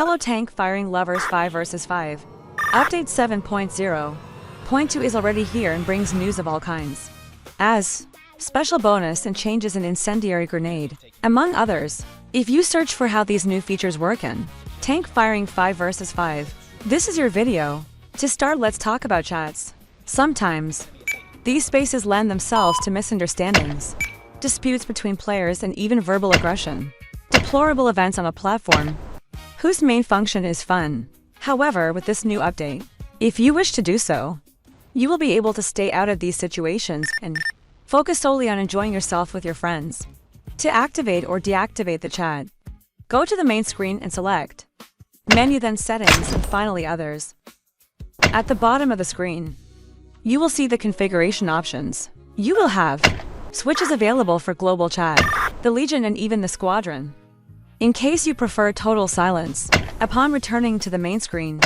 Hello tank firing lovers 5 vs 5. Update 7.0.2 is already here and brings news of all kinds. As special bonus and changes in incendiary grenade, among others. If you search for how these new features work in tank firing 5 vs 5, this is your video. To start, let's talk about chats. Sometimes, these spaces lend themselves to misunderstandings, disputes between players, and even verbal aggression. Deplorable events on a platform whose main function is fun. However, with this new update, if you wish to do so, you will be able to stay out of these situations and focus solely on enjoying yourself with your friends. To activate or deactivate the chat, go to the main screen and select Menu, then Settings, and finally Others. At the bottom of the screen, you will see the configuration options. You will have switches available for global chat, the Legion, and even the Squadron. In case you prefer total silence, upon returning to the main screen,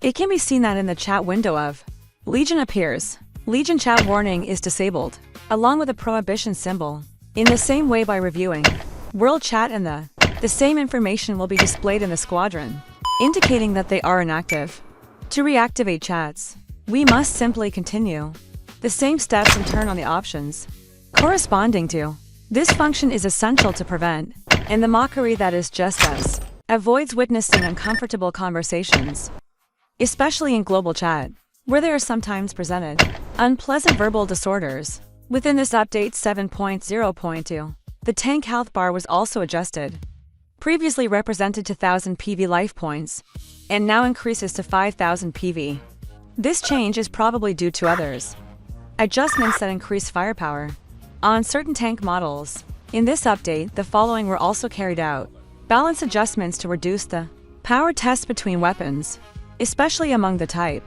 it can be seen that in the chat window of Legion appears. Legion chat warning is disabled, along with a prohibition symbol. In the same way, by reviewing World Chat, and the same information will be displayed in the Squadron, indicating that they are inactive. To reactivate chats, we must simply continue the same steps and turn on the options corresponding to this function is essential to prevent and the mockery that is just us avoids witnessing uncomfortable conversations, especially in global chat, where they are sometimes presented unpleasant verbal disorders. Within this update 7.0.2, the tank health bar was also adjusted. Previously represented to 1000 PV life points, and now increases to 5000 PV. This change is probably due to others adjustments that increase firepower on certain tank models. In this update, the following were also carried out: balance adjustments to reduce the power test between weapons, especially among the type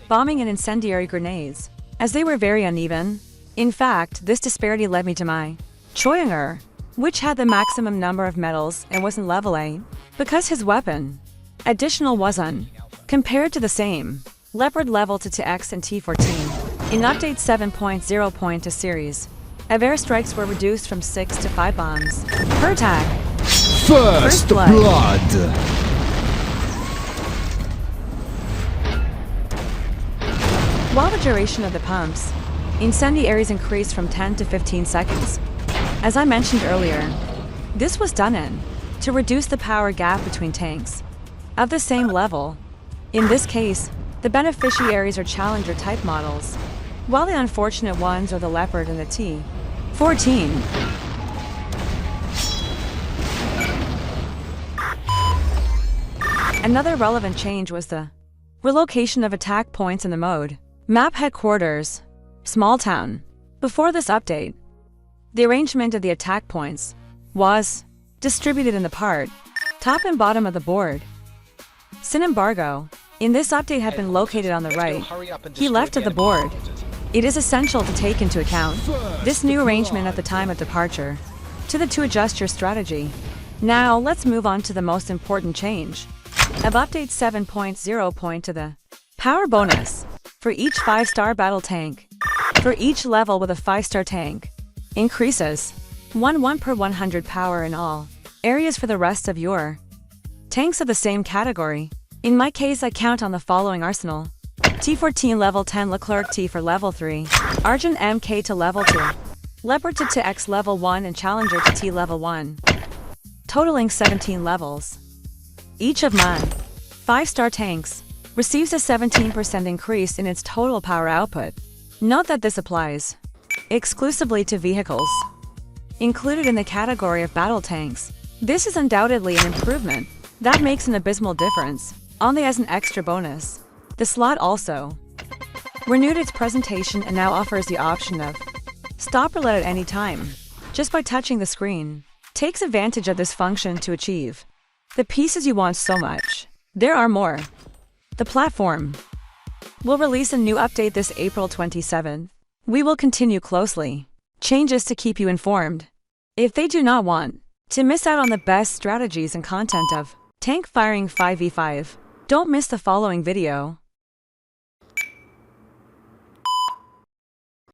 bombing and incendiary grenades, as they were very uneven. In fact, this disparity led me to my Choyanger, which had the maximum number of medals and was in level 8, because his weapon additional was compared to the same Leopard level to TX and T14. In update 7.0.2 series, air strikes were reduced from 6 to 5 bombs per attack. First blood. While the duration of the pumps incendiaries increased from 10 to 15 seconds. As I mentioned earlier, this was done to reduce the power gap between tanks of the same level. In this case, the beneficiaries are Challenger type models, while the unfortunate ones are the Leopard and the T14. Another relevant change was the relocation of attack points in the mode map headquarters, small town. Before this update, the arrangement of the attack points was distributed in the part top and bottom of the board. Sin Embargo, in this update, had been located on the right, left of the board. It is essential to take into account this new arrangement at the time of departure to adjust your strategy. Now let's move on to the most important change of update 7.0. The power bonus for each 5-star battle tank for each level with a 5-star tank increases 1 per 100 power in all areas for the rest of your tanks of the same category. In my case, I count on the following arsenal: T14 level 10 Leclerc T for level 3, Argent MK to level 2, Leopard to TX level 1, and Challenger to T level 1, totaling 17 levels. Each of my 5-star tanks receives a 17% increase in its total power output. Note that this applies exclusively to vehicles included in the category of battle tanks. This is undoubtedly an improvement that makes an abysmal difference. Only as an extra bonus, the slot also renewed its presentation and now offers the option of stop roulette at any time. Just by touching the screen, takes advantage of this function to achieve the pieces you want so much. There are more. The platform will release a new update this April 27th. We will continue closely changes to keep you informed. If they do not want to miss out on the best strategies and content of tank firing 5v5, don't miss the following video.